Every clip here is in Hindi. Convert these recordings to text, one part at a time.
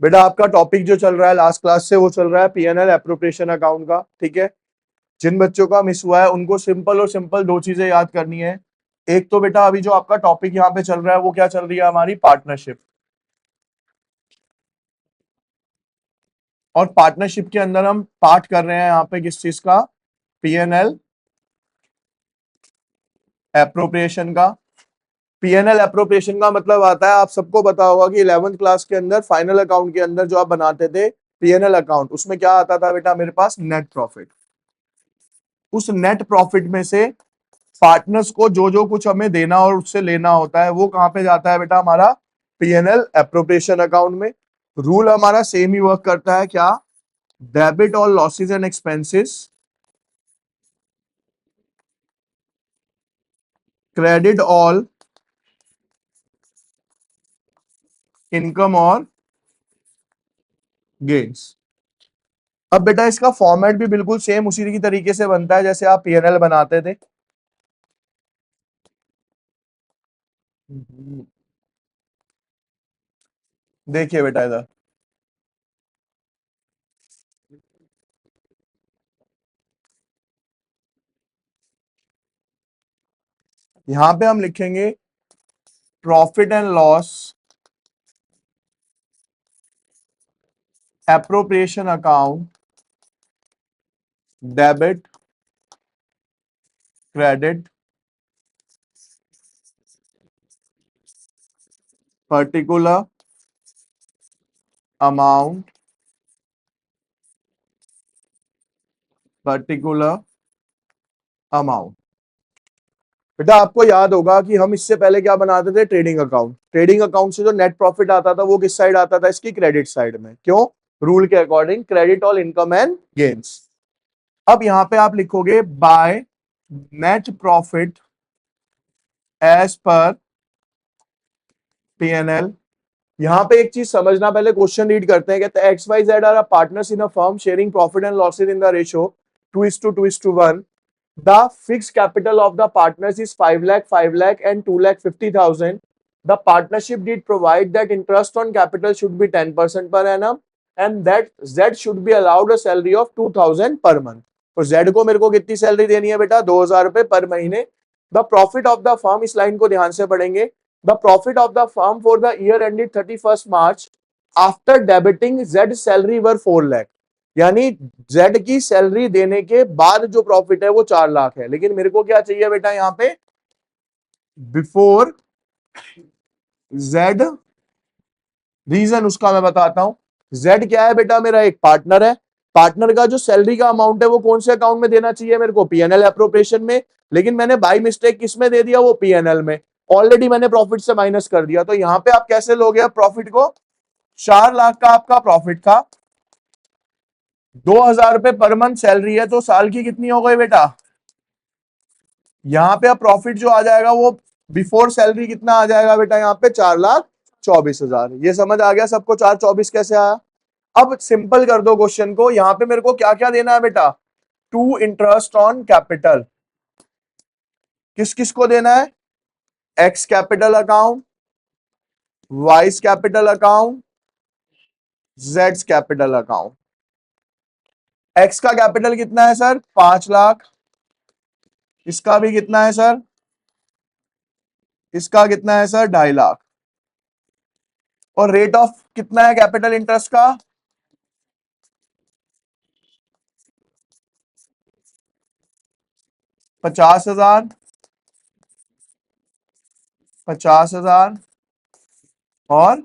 बेटा आपका टॉपिक जो चल रहा है लास्ट क्लास से वो चल रहा है पीएनएल एप्रोप्रिएशन अकाउंट का, ठीक है। जिन बच्चों का मिस हुआ है उनको सिंपल और सिंपल दो चीजें याद करनी है। एक तो बेटा अभी जो आपका टॉपिक यहाँ पे चल रहा है वो क्या चल रही है, हमारी पार्टनरशिप। और पार्टनरशिप के अंदर हम पार्ट कर रहे हैं यहाँ पे किस चीज का, पीएनएल एप्रोप्रिएशन का। पीएनएल एप्रोप्रिएशन का मतलब आता है, आप सबको पता होगा कि 11th क्लास के अंदर फाइनल अकाउंट के अंदर जो आप बनाते थे पीएनएल अकाउंट, उसमें क्या आता था बेटा मेरे पास, नेट प्रॉफिट। उस नेट प्रॉफिट में से पार्टनर्स को जो जो कुछ हमें देना और उससे लेना होता है वो कहां पे जाता है बेटा, हमारा पीएनएल एप्रोप्रिएशन अकाउंट में। रूल हमारा सेम ही वर्क करता है, क्या, debit all losses and expenses, credit all income और गेन्स। अब बेटा इसका फॉर्मेट भी बिल्कुल सेम उसी की तरीके से बनता है जैसे आप पीएनएल बनाते थे। देखिए बेटा इधर, यहां पे हम लिखेंगे profit and loss appropriation account, debit, credit, particular amount, particular amount. बेटा आपको याद होगा कि हम इससे पहले क्या बनाते थे, ट्रेडिंग अकाउंट। ट्रेडिंग अकाउंट से जो नेट प्रॉफिट आता था वो किस साइड आता था, इसकी क्रेडिट साइड में। क्यों, रूल के according credit all income and gains. अब यहां पे आप लिखोगे by net profit as per PNL. यहां पे एक चीज समझना, पहले क्वेश्चन रीड करते हैं। कहते हैं X Y Z are partners in a firm sharing profit and losses in the ratio 2:1. The fixed capital of the partners is 5 lakh, 5 lakh and 2,50,000. The partnership did provide that interest on capital should be 10% per annum and that Z should be allowed a salary of 2,000 per month. तो Z को मेरे को कितनी सैलरी देनी है बेटा, 2,000 रुपए पर महीने। The profit of the firm, इस लाइन को ध्यान से पढ़ेंगे, the profit of the firm for the year ended 31st March after debiting Z salary were 4 lakh. यानी जेड की सैलरी देने के बाद जो प्रॉफिट है वो 4 लाख है। लेकिन मेरे को क्या चाहिए बेटा यहां पे, बिफोर जेड। रीजन उसका मैं बताता हूं। जेड क्या है बेटा, मेरा एक पार्टनर है। पार्टनर का जो सैलरी का अमाउंट है वो कौन से अकाउंट में देना चाहिए मेरे को, पीएनएल एप्रोप्रिएशन में। लेकिन मैंने बाय मिस्टेक किस में दे दिया, वो पीएनएल में। ऑलरेडी मैंने प्रॉफिट से माइनस कर दिया। तो यहां पे आप कैसे लोगे प्रॉफिट को, 4 लाख का आपका प्रॉफिट था, 2,000 रुपए पर मंथ सैलरी है, तो साल की कितनी हो गई बेटा, यहां पे अब प्रॉफिट जो आ जाएगा वो बिफोर सैलरी कितना आ जाएगा बेटा, यहाँ पे 4,24,000। ये समझ आ गया सबको 4,24 कैसे आया। अब सिंपल कर दो क्वेश्चन को, यहां पे मेरे को क्या क्या देना है बेटा, टू इंटरेस्ट ऑन कैपिटल। किस किस को देना है, x capital account, vice capital account, Jades capital account. X का कैपिटल कितना है सर, 5 लाख। इसका भी कितना है सर, इसका कितना है सर, 2.5 लाख। और रेट ऑफ कितना है कैपिटल इंटरेस्ट का, 50,000, 50,000। और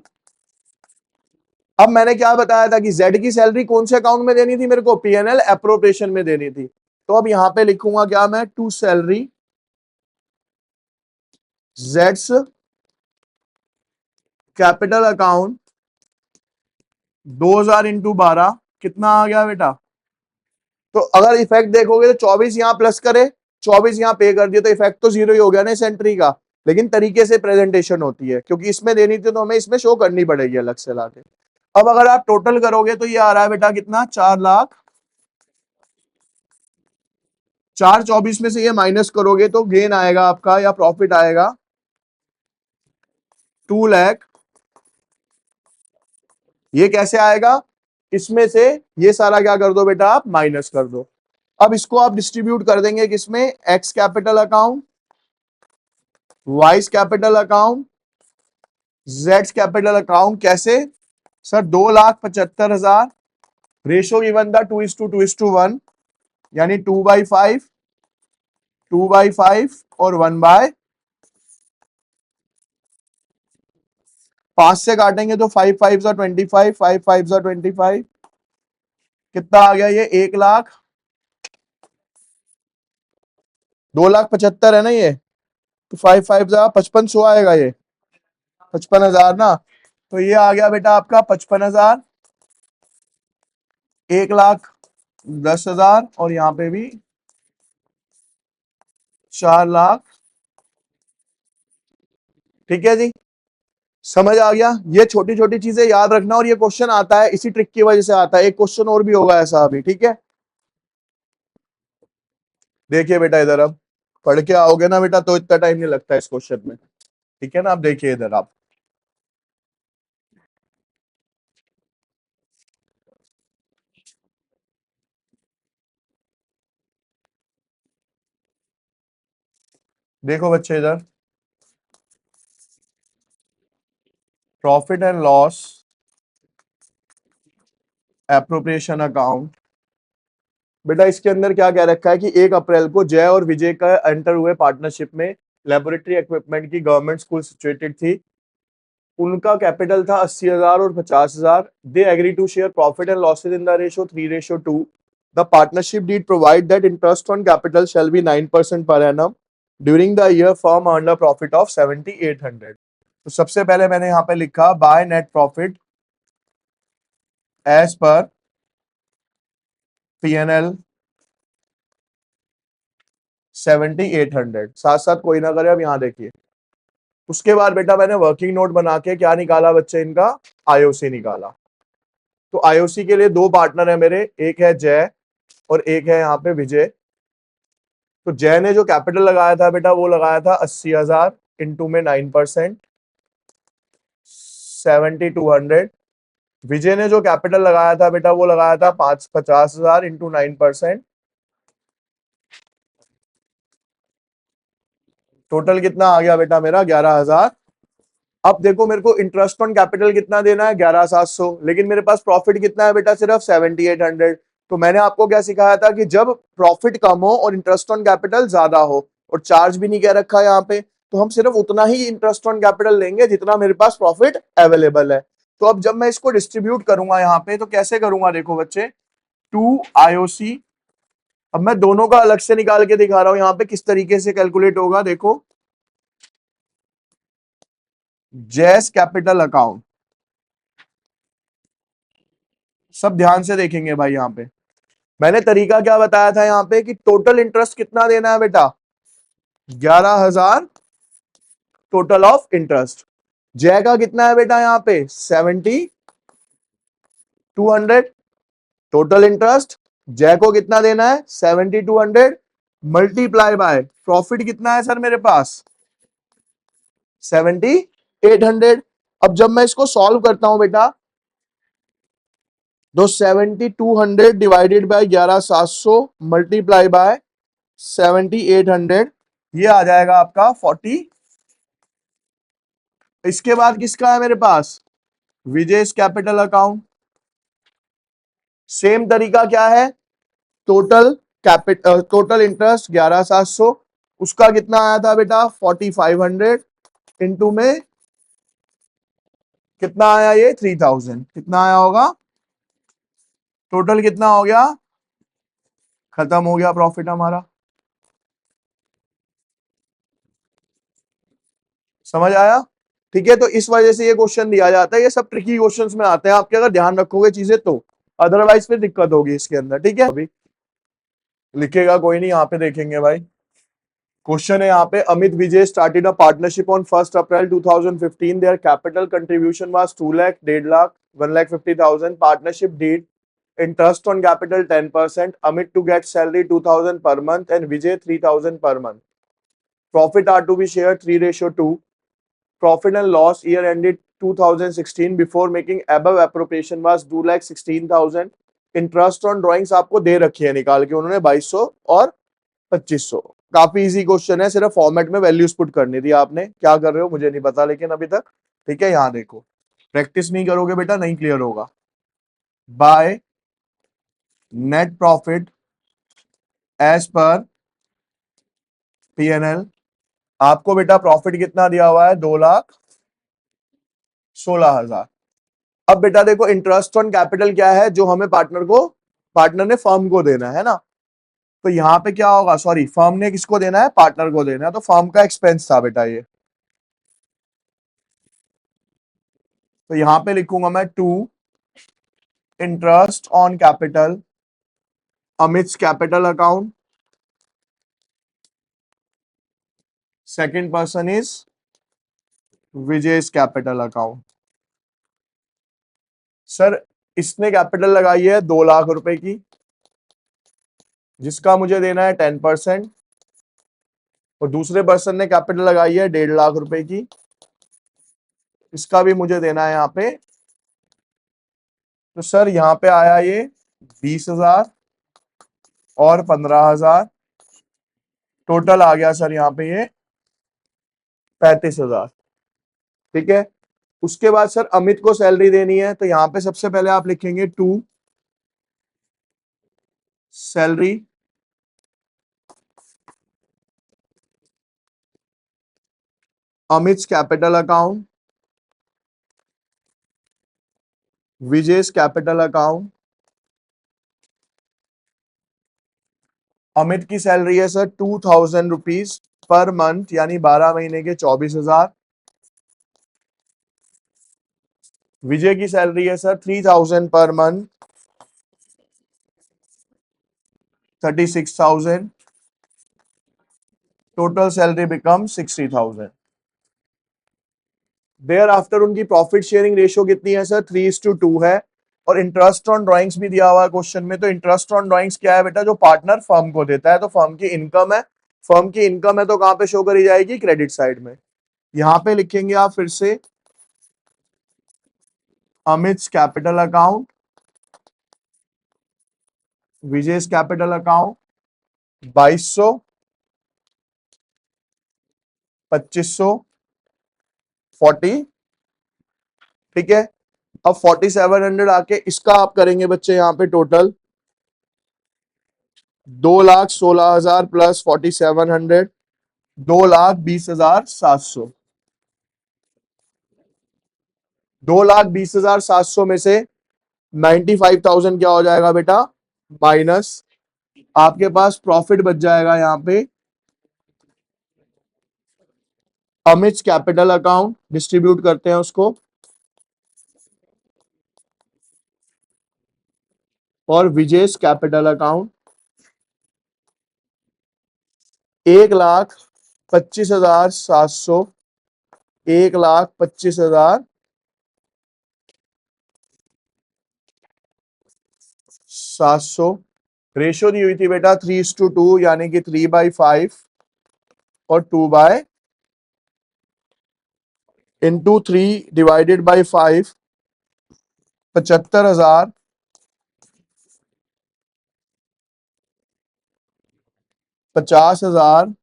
अब मैंने क्या बताया था कि जेड की सैलरी कौन से अकाउंट में देनी थी मेरे को, पीएनएल एप्रोप्रिएशन में देनी थी। तो अब यहां पे लिखूंगा क्या मैं, टू सैलरी जेड्स कैपिटल अकाउंट 2,000 इंटू 12 कितना आ गया बेटा। तो अगर इफेक्ट देखोगे तो 24 यहां प्लस करे, 24 यहां पे कर दिया, तो इफेक्ट तो 0 ही हो गया ना इस एंट्री का। लेकिन तरीके से प्रेजेंटेशन होती है, क्योंकि इसमें देनी थी तो हमें इसमें शो करनी पड़ेगी अलग से लाके। अब अगर आप टोटल करोगे तो ये आ रहा है बेटा कितना, 4 लाख। 4,24 में से ये माइनस करोगे तो गेन आएगा आपका या प्रॉफिट आएगा 2,40,000 ये कैसे आएगा? इसमें से ये सारा क्या कर दो बेटा, आप माइनस कर दो। अब इसको आप डिस्ट्रीब्यूट कर देंगे किसमें? X capital account, vice capital account, Z capital account. कैसे सर? 2,75,000 रेशो गिवन था 2:2:1, यानी 2/5, 2/5 और 1/5 से काटेंगे तो 5 5 25, 5 5 25, कितना आ गया ये? 1,00,000, 2,75,000 है ना ये, तो 5 5 5500 आएगा ये, 55,000 ना। तो ये आ गया बेटा आपका 55,000, 1,10,000 और यहाँ पे भी 4,00,000। ठीक है जी, समझ आ गया? ये छोटी छोटी चीजें याद रखना, और ये क्वेश्चन आता है इसी ट्रिक की वजह से आता है। एक क्वेश्चन और भी होगा ऐसा अभी, ठीक है? देखिए बेटा इधर, अब पढ़ के आओगे ना बेटा तो इतना टाइम नहीं लगता इस क्वेश्चन में, ठीक है ना? आप देखिए इधर, आप देखो बच्चे इधर, profit and loss appropriation account. बेटा इसके अंदर क्या कह रखा है कि 1 अप्रैल को जय और विजय का एंटर हुए पार्टनरशिप में। लेबोरेटरी इक्विपमेंट की गवर्नमेंट स्कूल सिचुएटेड थी। उनका कैपिटल था 80,000 और 50,000। They agree to share profit and losses in the ratio 3:2। The partnership deed provide that interest on capital shall be 9% per annum during the year. Firm earn a profit of 7,800। तो सबसे पहले मैंने यहाँ पे लिखा by net profit as per PNL 7,800। साथ साथ कोई ना करे, अब यहाँ देखिए। उसके बाद बेटा मैंने वर्किंग नोट बना के क्या निकाला बच्चे? इनका IOC निकाला। तो IOC के लिए 2 पार्टनर है मेरे, एक है जय और एक है यहाँ पे विजय। तो जय ने जो कैपिटल लगाया था बेटा वो लगाया था 80,000 इंटू में 9%, 7,200। विजय ने जो कैपिटल लगाया था बेटा वो लगाया था 50,000 इंटू 9%। टोटल कितना आ गया बेटा मेरा? 11,000। अब देखो मेरे को इंटरेस्ट ऑन कैपिटल कितना देना है? 11,700। लेकिन मेरे पास प्रॉफिट कितना है बेटा? सिर्फ 7,800। तो मैंने आपको क्या सिखाया था कि जब प्रॉफिट कम हो और इंटरेस्ट ऑन कैपिटल ज्यादा हो, और चार्ज भी नहीं कह रखा यहाँ पे, तो हम सिर्फ उतना ही इंटरेस्ट ऑन कैपिटल लेंगे जितना मेरे पास प्रॉफिट अवेलेबल है। तो अब जब मैं इसको डिस्ट्रीब्यूट करूंगा यहाँ पे तो कैसे करूंगा? देखो बच्चे, 2 IOC। अब मैं दोनों का अलग से निकाल के दिखा रहा हूं यहाँ पे किस तरीके से कैलकुलेट होगा। देखो, जैस कैपिटल अकाउंट, सब ध्यान से देखेंगे भाई। यहाँ पे मैंने तरीका क्या बताया था यहाँ पे कि टोटल इंटरेस्ट कितना देना है बेटा? 11,000 टोटल ऑफ इंटरेस्ट। जय का कितना है बेटा? यहाँ पे 7,200 टोटल इंटरेस्ट। जय को कितना देना है? 7,200 मल्टीप्लाई बाय प्रॉफिट कितना है सर मेरे पास? 7,800। अब जब मैं इसको सॉल्व करता हूं बेटा, तो 7,200 डिवाइडेड बाय 11,700 मल्टीप्लाई बाय 7,800, ये आ जाएगा आपका 40। इसके बाद किसका है मेरे पास? विजय कैपिटल अकाउंट। सेम तरीका क्या है? टोटल इंटरेस्ट 11,700, उसका कितना आया था बेटा? 4,500 इंटू में कितना आया? ये 3,000। कितना आया होगा? टोटल कितना हो गया? खत्म हो गया प्रॉफिट हमारा। समझ आया? ठीक है, तो इस वजह से ये क्वेश्चन दिया जाता है। ये सब ट्रिकी क्वेश्चंस में आते हैं आपके, अगर ध्यान रखोगे चीजें तो, अदरवाइज फिर दिक्कत होगी इसके अंदर। ठीक है, अभी लिखेगा कोई नहीं, यहाँ पे देखेंगे भाई। क्वेश्चन है यहाँ पे, Amit Vijay started a partnership on 1 April 2015। Their capital contribution was 2 lakh, 1.5 lakh, 1,50,000। Partnership deed interest on capital 10%. Amit to get salary 2,000 per month and Vijay 3,000 per month. Profit are to be shared 3:2. Profit and loss year ended 2016 before making above appropriation was 2,16,000। Interest on drawings आपको दे रखी है निकाल के उन्होंने 2200 और 2500। काफी इजी क्वेश्चन है, सिर्फ फॉर्मेट में वैल्यूज पुट करनी थी आपने। क्या कर रहे हो मुझे नहीं पता लेकिन अभी तक। ठीक है, यहाँ देखो, प्रैक्टिस नहीं करोगे बेटा नहीं क्लियर होगा। By net profit as per PNL, आपको बेटा प्रॉफिट कितना दिया हुआ है, 2,16,000। अब बेटा देखो इंटरेस्ट ऑन कैपिटल क्या है जो हमें पार्टनर ने फर्म को देना है ना। तो यहाँ पे क्या होगा, सॉरी फर्म ने किसको देना है, पार्टनर को देना है, तो फर्म का एक्सपेंस था बेटा ये। तो यहां पे लिखूंगा मैं 2 interest on capital amidst capital account, second person is Vijay's capital account. Sir इसने कैपिटल लगाई है 2 लाख रुपए की, जिसका मुझे देना है 10%, और दूसरे पर्सन ने कैपिटल लगाई है 1.5 लाख रुपए की, इसका भी मुझे देना है यहाँ पे। तो सर यहाँ पे आया ये 20,000 और 15,000, टोटल आ गया सर यहाँ पे ये 35,000। ठीक है, उसके बाद सर अमित को सैलरी देनी है, तो यहाँ पे सबसे पहले आप लिखेंगे 2 salary Amit's capital account Vijay's capital account. Amit की सैलरी है सर 2,000 रुपीज पर मंथ, यानी 12 महीने के 24,000। विजय की सैलरी है sir 3,000 per month, 36,000। Total salary become 60,000। Thereafter उनकी प्रॉफिट शेयरिंग रेशियो कितनी है सर, 3:2 है। और इंटरेस्ट ऑन ड्राइंग्स भी दिया हुआ है क्वेश्चन में। तो इंटरेस्ट ऑन ड्राइंग्स क्या है बेटा, जो पार्टनर फर्म को देता है, तो फर्म की इनकम है। फर्म की इनकम है तो कहां पे शो करी जाएगी, क्रेडिट साइड में। यहां पे लिखेंगे आप फिर से Amit's capital account Vijay's capital account 2,200, 2,500, 40। ठीक है, अब 4,700 आके इसका आप करेंगे बच्चे यहाँ पे टोटल 2,16,000 प्लस 4,700, 2,20,700। 2,20,700 में से 95,000 क्या हो जाएगा बेटा, माइनस। आपके पास प्रॉफिट बच जाएगा यहाँ पे अमित's कैपिटल अकाउंट, डिस्ट्रीब्यूट करते हैं उसको, और विजय's कैपिटल अकाउंट 1,25,700, 1,25,700। रेशियो दी हुई थी बेटा 3:2, यानी कि 3/5 और 2 इंटू 3 डिवाइडेड बाई 5, 75,000, 50,000,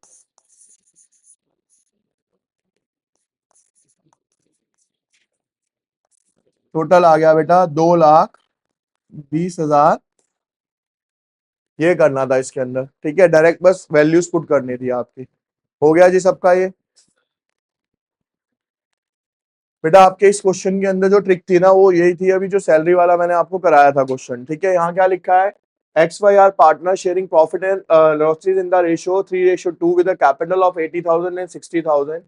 टोटल आ गया बेटा 2,20,000। ये करना था इसके अंदर। ठीक है, डायरेक्ट बस वैल्यूज पुट करनी थी आपकी। हो गया जी सबका ये। बेटा आपके इस क्वेश्चन के अंदर जो ट्रिक थी ना वो यही थी, अभी जो सैलरी वाला मैंने आपको कराया था क्वेश्चन। ठीक है, यहाँ क्या लिखा है, X Y are partner sharing profit and losses in the ratio 3:2 with capital of 80,000 and 60,000।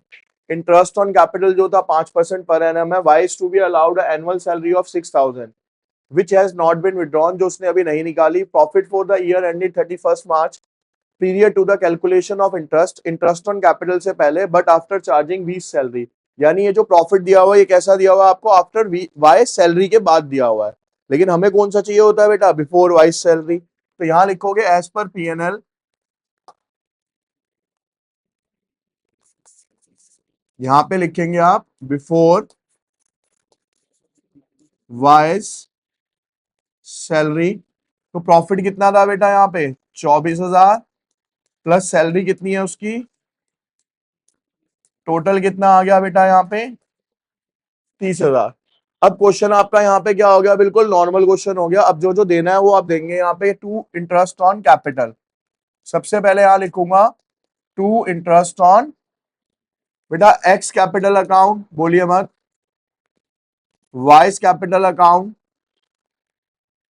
Interest on capital जो था 5% पर एनम है। Y is to be allowed annual salary of 6,000 which has not been withdrawn, जो उसने अभी नहीं निकाली। Profit for the year ended 31 March period to the calculation of interest on capital से पहले, but after charging we salary. यानी ये जो प्रॉफिट दिया हुआ है ये कैसा दिया हुआ है आपको, आफ्टर वाई सैलरी के बाद दिया हुआ है। लेकिन हमें कौन सा चाहिए होता है बेटा, बिफोर वाई सैलरी। तो यहां लिखोगे एज पर पीएनएल, यहां पे लिखेंगे आप बिफोर वाइज सैलरी। तो प्रॉफिट कितना था बेटा यहाँ पे 24,000 प्लस सैलरी कितनी है उसकी, टोटल कितना आ गया बेटा यहाँ पे 30,000। अब क्वेश्चन आपका यहाँ पे क्या हो गया, बिल्कुल नॉर्मल क्वेश्चन हो गया। अब जो जो देना है वो आप देंगे यहाँ पे, टू इंटरेस्ट ऑन कैपिटल। सबसे पहले यहां लिखूंगा टू इंटरेस्ट ऑन, बेटा एक्स कैपिटल अकाउंट बोलिए मत, vice capital account.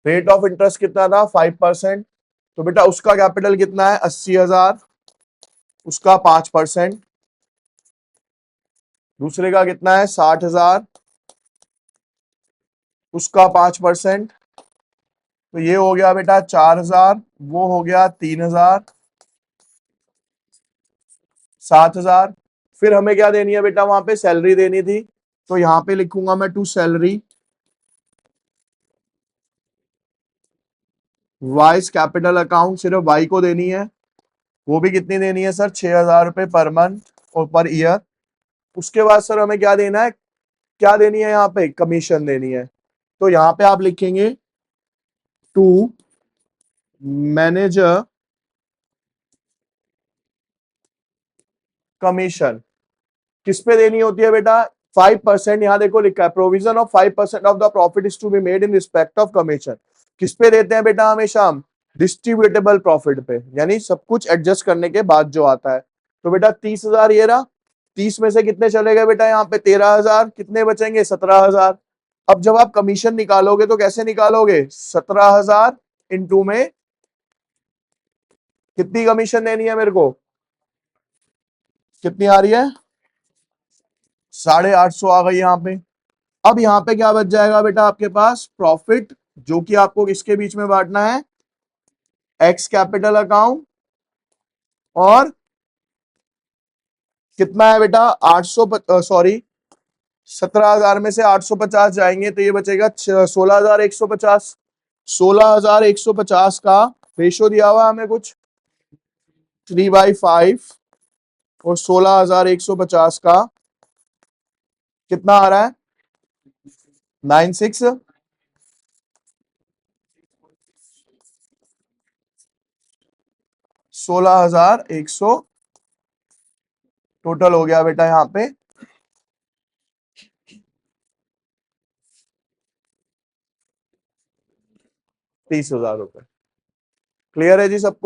Rate of interest कितना था 5%। तो बेटा उसका कैपिटल कितना है 80,000, उसका 5%। दूसरे का कितना है 60,000, उसका 5%। तो ये हो गया बेटा 4,000, वो हो गया 3,000, 7,000। फिर हमें क्या देनी है बेटा, वहां पे सैलरी देनी थी। तो यहां पे लिखूंगा मैं to salary Y's capital account, सिर्फ वाई को देनी है। वो भी कितनी देनी है सर 6,000 रुपए पर मंथ और पर ईयर। उसके बाद सर हमें क्या देना है, क्या देनी है यहाँ पे कमीशन देनी है। तो यहाँ पे आप लिखेंगे टू मैनेजर कमीशन। किस पे देनी होती है बेटा 5%। यहां देखो लिखा है provision of 5% of the profit is to be made in respect of commission. किस पे देते हैं बेटा हमेशा हम, डिस्ट्रीब्यूटेबल प्रॉफिट पे, यानी सब कुछ एडजस्ट करने के बाद जो आता है। तो बेटा 30,000 ये रहा, 30 में से कितने चले गए बेटा यहाँ पे 13,000, कितने बचेंगे 17,000। अब जब आप कमीशन निकालोगे तो कैसे निकालोगे, 17,000 इंटू में कितनी कमीशन देनी है मेरे को, कितनी आ रही है 850 आ गई यहाँ पे। अब यहाँ पे क्या बच जाएगा बेटा आपके पास प्रॉफिट, जो कि आपको किसके बीच में बांटना है, एक्स कैपिटल अकाउंट और कितना है बेटा 800, सॉरी 17,000 में से 850 जाएंगे तो ये बचेगा 16,150। 16,150 का रेशो दिया हुआ है हमें कुछ 3/5 और 16,150 का कितना आ रहा है 96, 16,100 टोटल हो गया बेटा यहाँ पे 30,000 रुपए। क्लियर है जी सबको।